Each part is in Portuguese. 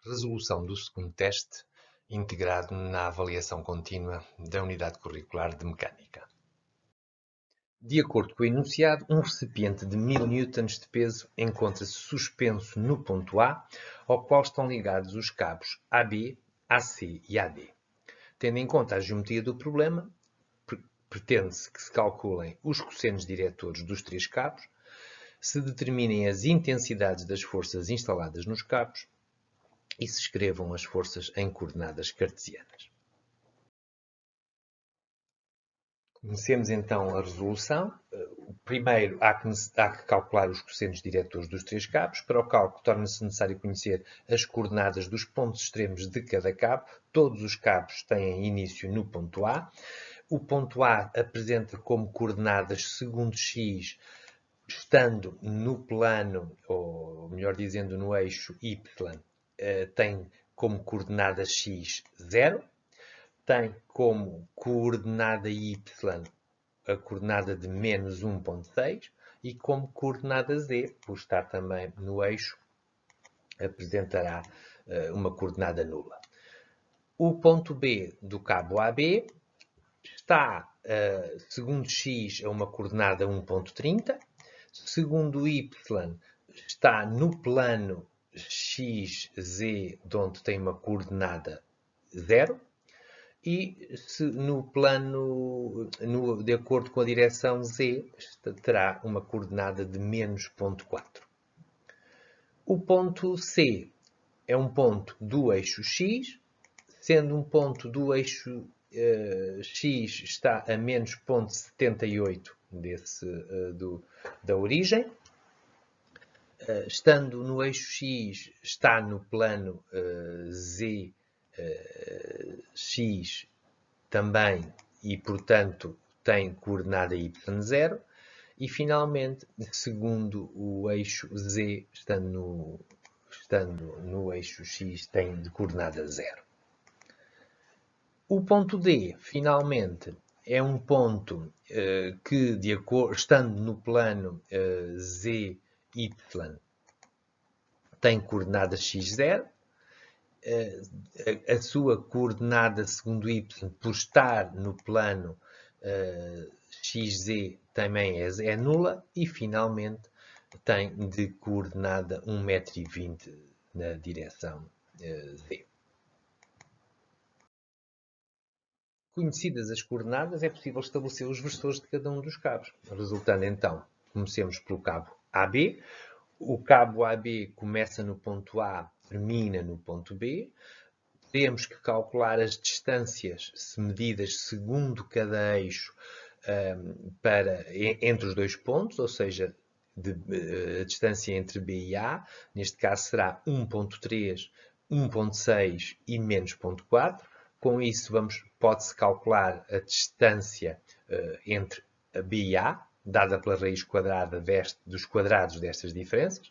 Resolução do segundo teste, integrado na avaliação contínua da Unidade Curricular de Mecânica. De acordo com o enunciado, um recipiente de 1000 newtons de peso encontra-se suspenso no ponto A, ao qual estão ligados os cabos AB, AC e AD. Tendo em conta a geometria do problema, pretende-se que se calculem os cossenos diretores dos três cabos, se determinem as intensidades das forças instaladas nos cabos e se escrevam as forças em coordenadas cartesianas. Comecemos então a resolução. Primeiro, há que calcular os cossenos diretores dos três cabos. Para o cálculo, torna-se necessário conhecer as coordenadas dos pontos extremos de cada cabo. Todos os cabos têm início no ponto A. O ponto A apresenta como coordenadas segundo x, estando no plano, ou melhor dizendo, no eixo y, tem como coordenada x 0. Tem como coordenada y a coordenada de menos 1,6 e como coordenada z, por estar também no eixo, apresentará uma coordenada nula. O ponto B do cabo AB está, segundo x, a uma coordenada 1,30. Segundo y, está no plano xz, onde tem uma coordenada 0. E no plano, de acordo com a direção z, terá uma coordenada de menos 0,4. O ponto C é um ponto do eixo x, sendo um ponto do eixo x está a menos 0,78 da origem. Estando no eixo x, está no plano z, x também e, portanto, tem coordenada y0. E, finalmente, segundo o eixo z, estando no eixo x, tem de coordenada 0. O ponto D, finalmente, é um ponto que, estando no plano z, y, tem coordenada x0. A sua coordenada segundo y, por estar no plano xz, também é nula. E, finalmente, tem de coordenada 1,20 m na direção z. Conhecidas as coordenadas, é possível estabelecer os versores de cada um dos cabos. Resultando, então, comecemos pelo cabo AB. O cabo AB começa no ponto A, termina no ponto B. Temos que calcular as distâncias medidas segundo cada eixo entre os dois pontos, ou seja, a distância entre B e A. Neste caso será 1,3, 1,6 e menos 0,4. Com isso, pode-se calcular a distância entre a B e A, dada pela raiz quadrada dos quadrados destas diferenças,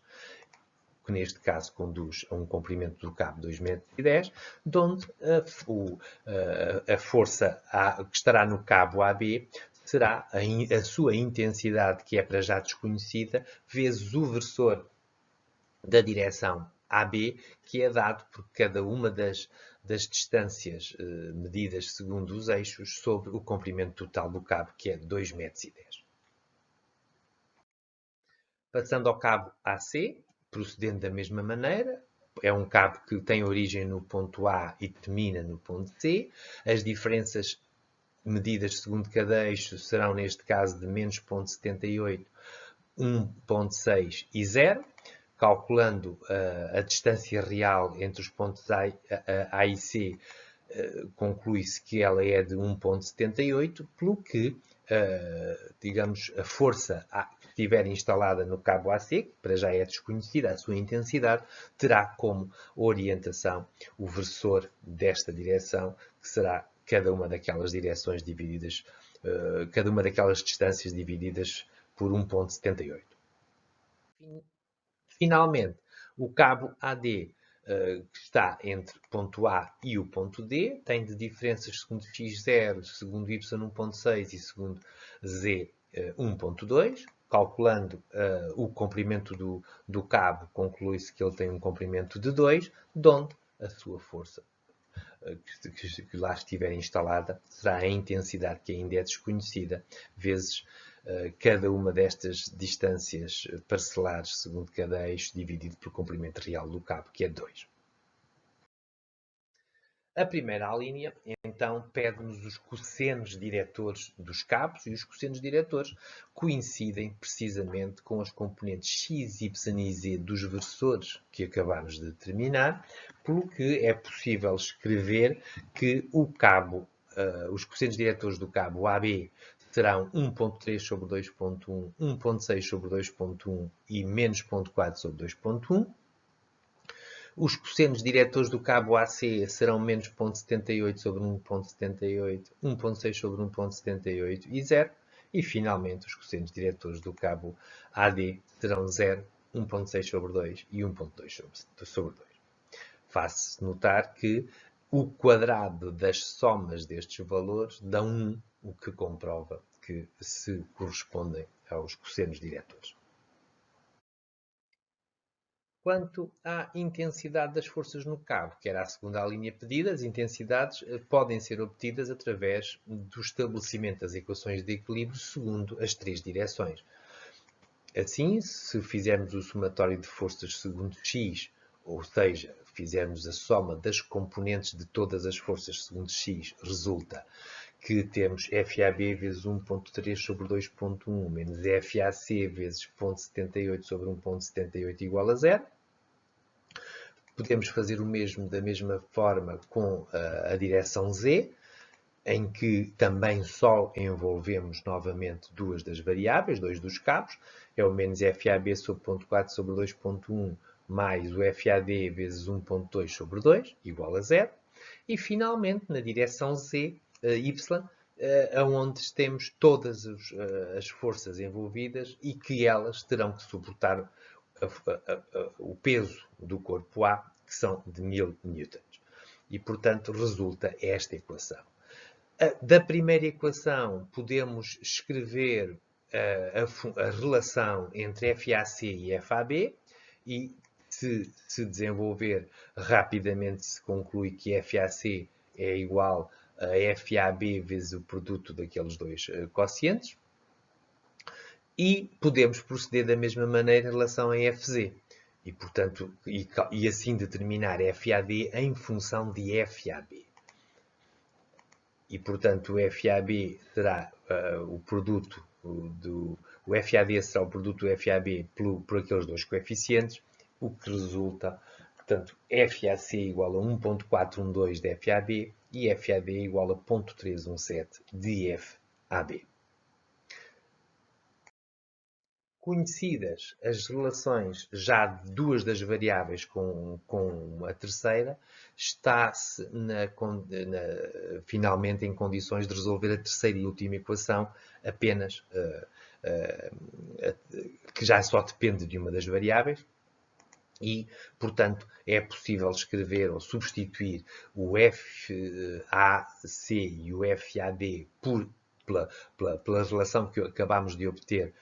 que neste caso conduz a um comprimento do cabo de 2,10 m, de onde a força que estará no cabo AB será a sua intensidade, que é para já desconhecida, vezes o versor da direção AB, que é dado por cada uma das distâncias medidas segundo os eixos sobre o comprimento total do cabo, que é 2,10 m. Passando ao cabo AC, procedendo da mesma maneira, é um cabo que tem origem no ponto A e termina no ponto C. As diferenças medidas segundo cada eixo serão, neste caso, de menos 0,78, 1,6 e 0. Calculando a distância real entre os pontos A e C, conclui-se que ela é de 1,78, pelo que, digamos, a força que estiver instalada no cabo AC, que para já é desconhecida a sua intensidade, terá como orientação o versor desta direção, que será cada uma daquelas direções divididas, cada uma daquelas distâncias divididas por 1,78. Finalmente, o cabo AD, que está entre o ponto A e o ponto D, tem de diferenças segundo x0, segundo y 1,6 e segundo z 1,2. Calculando o comprimento do cabo, conclui-se que ele tem um comprimento de 2, de onde a sua força que lá estiver instalada será a intensidade que ainda é desconhecida, vezes cada uma destas distâncias parcelares segundo cada eixo dividido pelo comprimento real do cabo, que é 2. A primeira linha, então, pede-nos os cossenos diretores dos cabos, e os cossenos diretores coincidem precisamente com as componentes x, y e z dos versores que acabamos de determinar, pelo que é possível escrever que o cabo, os cossenos diretores do cabo AB serão 1.3 sobre 2.1, 1.6 sobre 2.1 e menos 0.4 sobre 2.1. Os cossenos diretores do cabo AC serão menos 0.78 sobre 1.78, 1.6 sobre 1.78 e 0. E, finalmente, os cossenos diretores do cabo AD serão 0, 1.6 sobre 2 e 1.2 sobre 2. Faz-se notar que o quadrado das somas destes valores dão 1, o que comprova que se correspondem aos cossenos diretores. Quanto à intensidade das forças no cabo, que era a segunda linha pedida, as intensidades podem ser obtidas através do estabelecimento das equações de equilíbrio segundo as três direções. Assim, se fizermos o somatório de forças segundo x, ou seja, fizermos a soma das componentes de todas as forças segundo x, resulta que temos FAB vezes 1.3 sobre 2.1 menos FAC vezes 0.78 sobre 1.78 igual a 0. Podemos fazer o mesmo da mesma forma com a direção z, em que também só envolvemos novamente duas das variáveis, dois dos cabos, é o menos FAB sobre 0.4 sobre 2.1 mais o FAD vezes 1.2 sobre 2, igual a 0. E finalmente, na direção z, y, onde temos todas as forças envolvidas e que elas terão que suportar o peso do corpo A, que são de 1000 newtons. E, portanto, resulta esta equação. Da primeira equação, podemos escrever a relação entre FAC e FAB e, se desenvolver rapidamente, se conclui que FAC é igual a FAB vezes o produto daqueles dois quocientes. E podemos proceder da mesma maneira em relação a FZ. E, portanto, e assim determinar FAD em função de FAB. E, portanto, o FAB será o produto o FAD será o produto do FAB por aqueles dois coeficientes, o que resulta, portanto, FAC igual a 1.412 de FAB e FAD igual a 0.317 de FAB. Conhecidas as relações já de duas das variáveis com a terceira, está-se finalmente em condições de resolver a terceira e última equação apenas que já só depende de uma das variáveis e, portanto, é possível escrever ou substituir o FAC e o FAD pela relação que acabamos de obter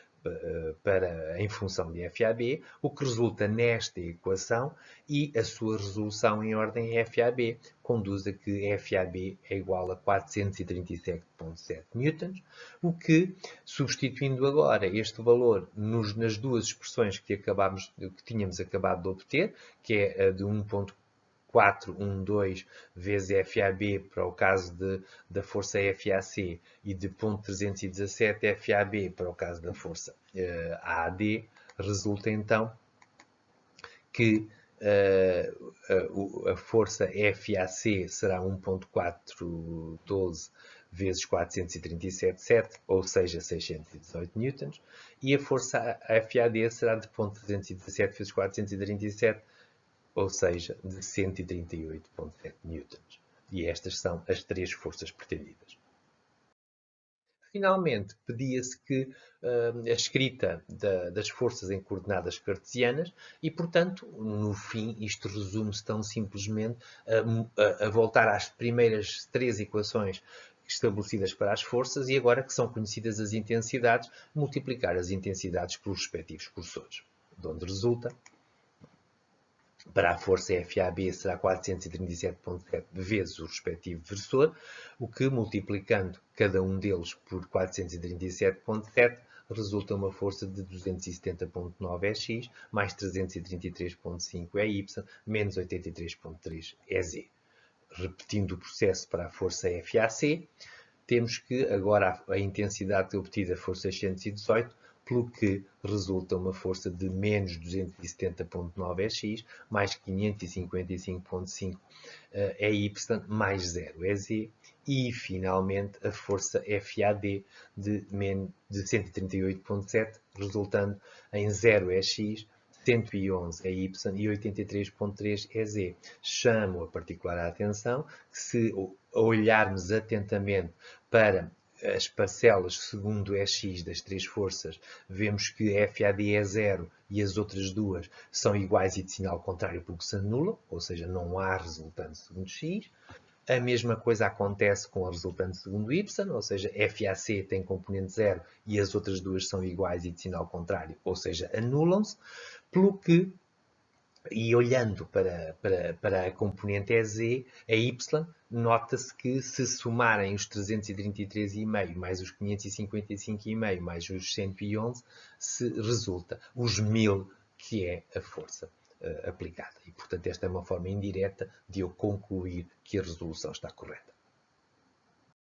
em função de FAB, o que resulta nesta equação e a sua resolução em ordem FAB conduz a que FAB é igual a 437,7 newtons, o que, substituindo agora este valor nas duas expressões que tínhamos acabado de obter, que é a de 1.412 vezes FAB para o caso da força FAC e de 0.317 FAB para o caso da força AD, resulta então que a força FAC será 1.412 vezes 437,7, ou seja, 618 newtons, e a força FAD será de 0.317 vezes 437, ou seja, de 138,7 newtons. E estas são as três forças pretendidas. Finalmente, pedia-se que a escrita das forças em coordenadas cartesianas e, portanto, no fim, isto resume-se tão simplesmente a voltar às primeiras três equações estabelecidas para as forças e agora que são conhecidas as intensidades, multiplicar as intensidades pelos respectivos cursores, de onde resulta para a força FAB será 437,7 vezes o respectivo versor, o que, multiplicando cada um deles por 437,7, resulta uma força de 270,9 EX, mais 333,5 EY, menos 83,3 EZ. Repetindo o processo para a força FAC, temos que agora a intensidade obtida for 618, pelo que resulta uma força de menos 270,9 EX, mais 555,5 EY, mais 0 EZ, e finalmente a força FAD de 138,7, resultando em 0 EX, 111 EY e 83,3 EZ. Chamo a particular atenção que, se olharmos atentamente para as parcelas segundo EX das três forças, vemos que FAD é 0 e as outras duas são iguais e de sinal contrário porque se anulam, ou seja, não há resultante segundo X. A mesma coisa acontece com a resultante segundo Y, ou seja, FAC tem componente 0 e as outras duas são iguais e de sinal contrário, ou seja, anulam-se, pelo que, e olhando para a componente EZ, a Y, nota-se que se somarem os 333,5 mais os 555,5 mais os 111, se resulta os 1000, que é a força aplicada. E, portanto, esta é uma forma indireta de eu concluir que a resolução está correta.